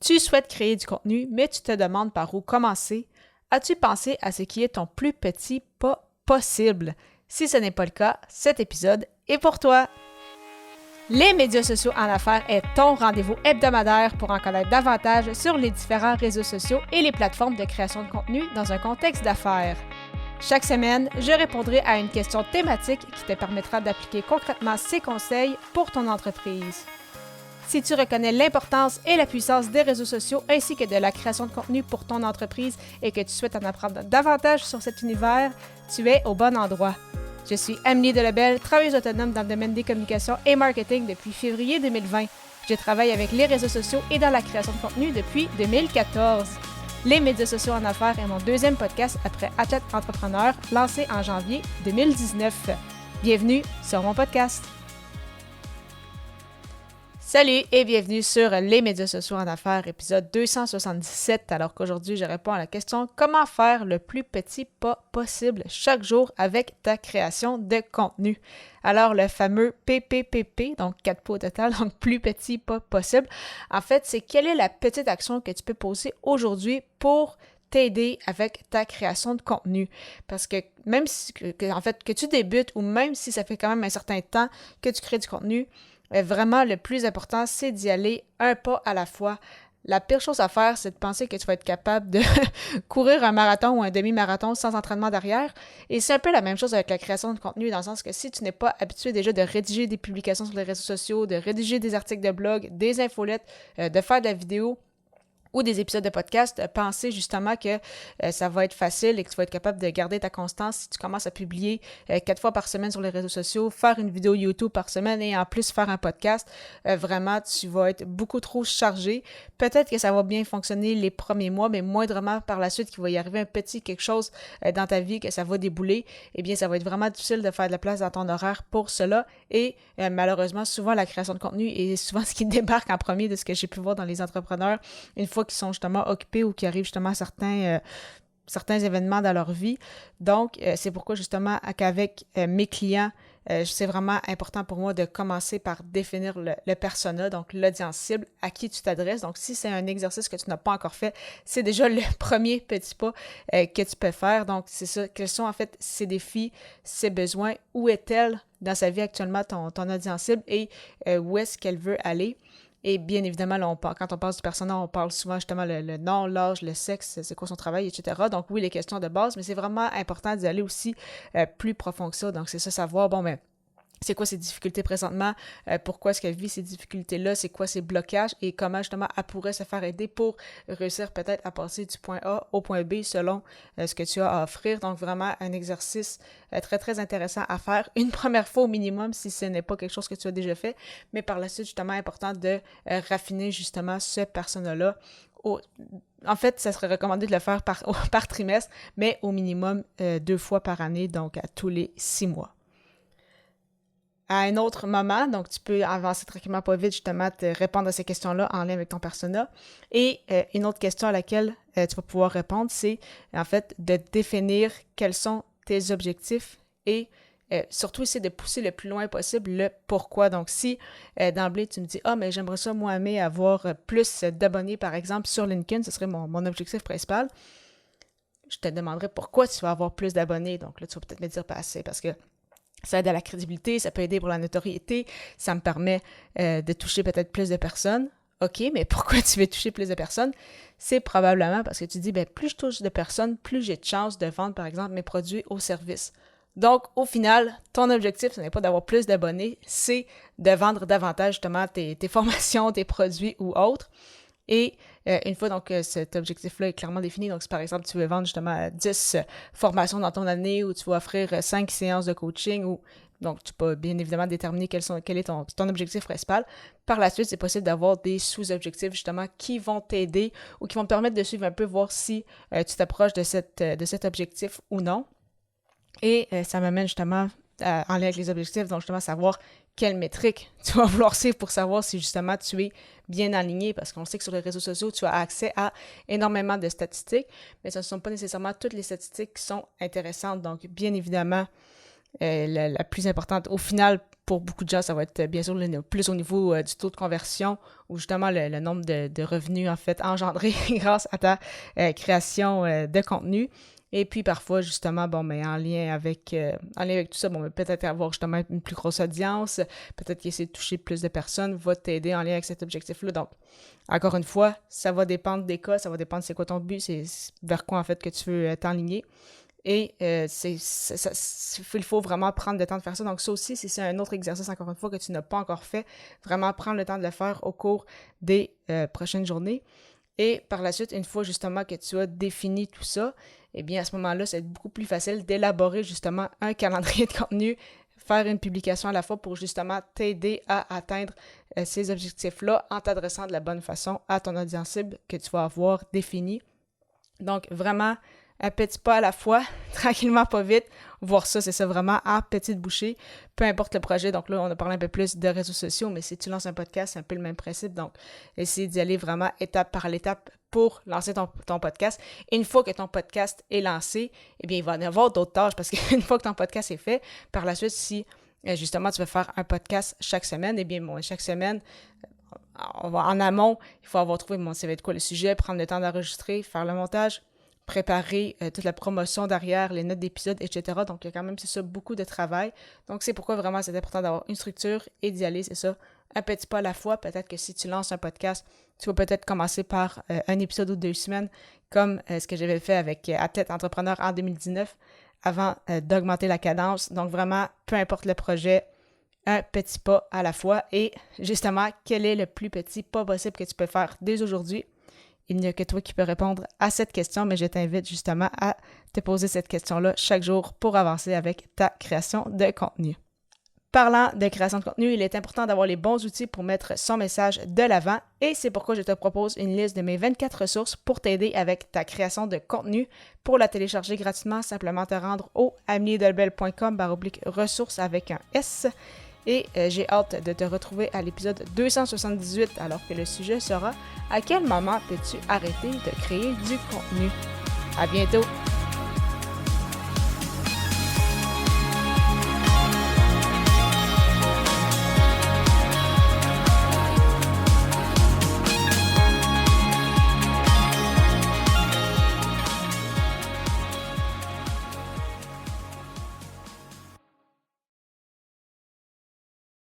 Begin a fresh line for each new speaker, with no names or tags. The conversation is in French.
Tu souhaites créer du contenu, mais tu te demandes par où commencer. As-tu pensé à ce qui est ton plus petit pas possible? Si ce n'est pas le cas, cet épisode est pour toi! Les médias sociaux en affaires est ton rendez-vous hebdomadaire pour en connaître davantage sur les différents réseaux sociaux et les plateformes de création de contenu dans un contexte d'affaires. Chaque semaine, je répondrai à une question thématique qui te permettra d'appliquer concrètement ces conseils pour ton entreprise. Si tu reconnais l'importance et la puissance des réseaux sociaux ainsi que de la création de contenu pour ton entreprise et que tu souhaites en apprendre davantage sur cet univers, tu es au bon endroit. Je suis Amélie Delebel, travailleuse autonome dans le domaine des communications et marketing depuis février 2020. Je travaille avec les réseaux sociaux et dans la création de contenu depuis 2014. Les médias sociaux en affaires est mon deuxième podcast après Athlète Entrepreneur, lancé en janvier 2019. Bienvenue sur mon podcast. Salut et bienvenue sur les médias sociaux en affaires, épisode 277, alors qu'aujourd'hui je réponds à la question « Comment faire le plus petit pas possible chaque jour avec ta création de contenu? » Alors le fameux PPPP, donc 4 pas au total, donc plus petit pas possible, en fait c'est quelle est la petite action que tu peux poser aujourd'hui pour t'aider avec ta création de contenu. Parce que même si que tu débutes ou même si ça fait quand même un certain temps que tu crées du contenu, vraiment, le plus important, c'est d'y aller un pas à la fois. La pire chose à faire, c'est de penser que tu vas être capable de courir un marathon ou un demi-marathon sans entraînement derrière. Et c'est un peu la même chose avec la création de contenu, dans le sens que si tu n'es pas habitué déjà de rédiger des publications sur les réseaux sociaux, de rédiger des articles de blog, des infolettes, de faire de la vidéo, ou des épisodes de podcast, pensez justement que ça va être facile et que tu vas être capable de garder ta constance si tu commences à publier 4 fois par semaine sur les réseaux sociaux, faire une vidéo YouTube par semaine et en plus faire un podcast. Vraiment, tu vas être beaucoup trop chargé. Peut-être que ça va bien fonctionner les premiers mois, mais moindrement par la suite qu'il va y arriver un petit quelque chose dans ta vie, que ça va débouler, eh bien, ça va être vraiment difficile de faire de la place dans ton horaire pour cela. Et malheureusement, souvent, la création de contenu est souvent ce qui débarque en premier de ce que j'ai pu voir dans les entrepreneurs. Une fois qui sont justement occupés ou qui arrivent justement à certains événements dans leur vie. Donc, c'est pourquoi justement qu'avec mes clients, c'est vraiment important pour moi de commencer par définir le persona, donc l'audience cible, à qui tu t'adresses. Donc, si c'est un exercice que tu n'as pas encore fait, c'est déjà le premier petit pas que tu peux faire. Donc, c'est ça. Quels sont en fait ses défis, ses besoins? Où est-elle dans sa vie actuellement, ton audience cible, et où est-ce qu'elle veut aller? Et bien évidemment, là, quand on parle du persona, on parle souvent justement le nom, l'âge, le sexe, c'est quoi son travail, etc. Donc oui, les questions de base, mais c'est vraiment important d'y aller aussi plus profond que ça. Donc c'est ça, savoir, bon, mais c'est quoi ses difficultés présentement, pourquoi est-ce qu'elle vit ces difficultés-là, c'est quoi ses blocages et comment justement elle pourrait se faire aider pour réussir peut-être à passer du point A au point B selon ce que tu as à offrir. Donc vraiment un exercice très très intéressant à faire une première fois au minimum si ce n'est pas quelque chose que tu as déjà fait, mais par la suite justement important de raffiner justement ce persona-là. En fait, ça serait recommandé de le faire par trimestre, mais au minimum 2 fois par année, donc à tous les 6 mois. À un autre moment, donc tu peux avancer tranquillement pas vite, justement, te répondre à ces questions-là en lien avec ton persona. Et une autre question à laquelle tu vas pouvoir répondre, c'est en fait de définir quels sont tes objectifs et surtout essayer de pousser le plus loin possible le pourquoi. Donc si d'emblée tu me dis « Ah, mais j'aimerais ça, moi, aimer avoir plus d'abonnés, par exemple, sur LinkedIn, ce serait mon objectif principal », je te demanderai pourquoi tu vas avoir plus d'abonnés. Donc là, tu vas peut-être me dire « Pas assez, parce que ça aide à la crédibilité, ça peut aider pour la notoriété, ça me permet de toucher peut-être plus de personnes. » OK, mais pourquoi tu veux toucher plus de personnes? C'est probablement parce que tu dis, plus je touche de personnes, plus j'ai de chances de vendre, par exemple, mes produits ou services. Donc, au final, ton objectif, ce n'est pas d'avoir plus d'abonnés, c'est de vendre davantage justement tes formations, tes produits ou autres. Et une fois donc cet objectif-là est clairement défini, donc si par exemple tu veux vendre justement 10 formations dans ton année ou tu vas offrir 5 séances de coaching, ou donc tu peux bien évidemment déterminer quel est ton objectif principal. Par la suite, c'est possible d'avoir des sous-objectifs justement qui vont t'aider ou qui vont te permettre de suivre un peu, voir si tu t'approches de cet objectif ou non. Et ça m'amène justement en lien avec les objectifs, donc justement savoir quelle métrique tu vas vouloir suivre pour savoir si justement tu es bien aligné, parce qu'on sait que sur les réseaux sociaux, tu as accès à énormément de statistiques, mais ce ne sont pas nécessairement toutes les statistiques qui sont intéressantes. Donc, bien évidemment, la plus importante au final pour beaucoup de gens, ça va être bien sûr plus au niveau du taux de conversion ou justement le nombre de revenus en fait engendrés grâce à ta création de contenu. Et puis parfois, justement, en lien avec tout ça, peut-être avoir justement une plus grosse audience, peut-être qu'essayer de toucher plus de personnes va t'aider en lien avec cet objectif-là. Donc, encore une fois, ça va dépendre des cas, ça va dépendre c'est quoi ton but, c'est vers quoi en fait que tu veux t'enligner. Et il faut vraiment prendre le temps de faire ça. Donc ça aussi, c'est un autre exercice, encore une fois, que tu n'as pas encore fait. Vraiment prendre le temps de le faire au cours des prochaines journées. Et par la suite, une fois justement que tu as défini tout ça, eh bien à ce moment-là, c'est beaucoup plus facile d'élaborer justement un calendrier de contenu, faire une publication à la fois pour justement t'aider à atteindre ces objectifs-là en t'adressant de la bonne façon à ton audience cible que tu vas avoir définie. Donc vraiment, un petit pas à la fois, tranquillement, pas vite. Voir ça, c'est ça vraiment en petite bouchée. Peu importe le projet. Donc là, on a parlé un peu plus de réseaux sociaux, mais si tu lances un podcast, c'est un peu le même principe. Donc, essayer d'y aller vraiment étape par étape pour lancer ton podcast. Et une fois que ton podcast est lancé, eh bien, il va y avoir d'autres tâches parce qu'une fois que ton podcast est fait, par la suite, si justement tu veux faire un podcast chaque semaine, eh bien, chaque semaine, en amont, il faut avoir trouvé, ça va être quoi le sujet, prendre le temps d'enregistrer, faire le montage, préparer toute la promotion derrière, les notes d'épisode, etc. Donc, il y a quand même, c'est ça, beaucoup de travail. Donc, c'est pourquoi vraiment c'est important d'avoir une structure et d'y aller, c'est ça, un petit pas à la fois. Peut-être que si tu lances un podcast, tu vas peut-être commencer par un épisode ou 2 semaines, comme ce que j'avais fait avec Athlète Entrepreneur en 2019, avant d'augmenter la cadence. Donc, vraiment, peu importe le projet, un petit pas à la fois. Et justement, quel est le plus petit pas possible que tu peux faire dès aujourd'hui? Il n'y a que toi qui peux répondre à cette question, mais je t'invite justement à te poser cette question-là chaque jour pour avancer avec ta création de contenu. Parlant de création de contenu, il est important d'avoir les bons outils pour mettre son message de l'avant et c'est pourquoi je te propose une liste de mes 24 ressources pour t'aider avec ta création de contenu. Pour la télécharger gratuitement, simplement te rendre au ameliedelbel.com/ressources avec un S. Et j'ai hâte de te retrouver à l'épisode 278 alors que le sujet sera « À quel moment peux-tu arrêter de créer du contenu? » À bientôt!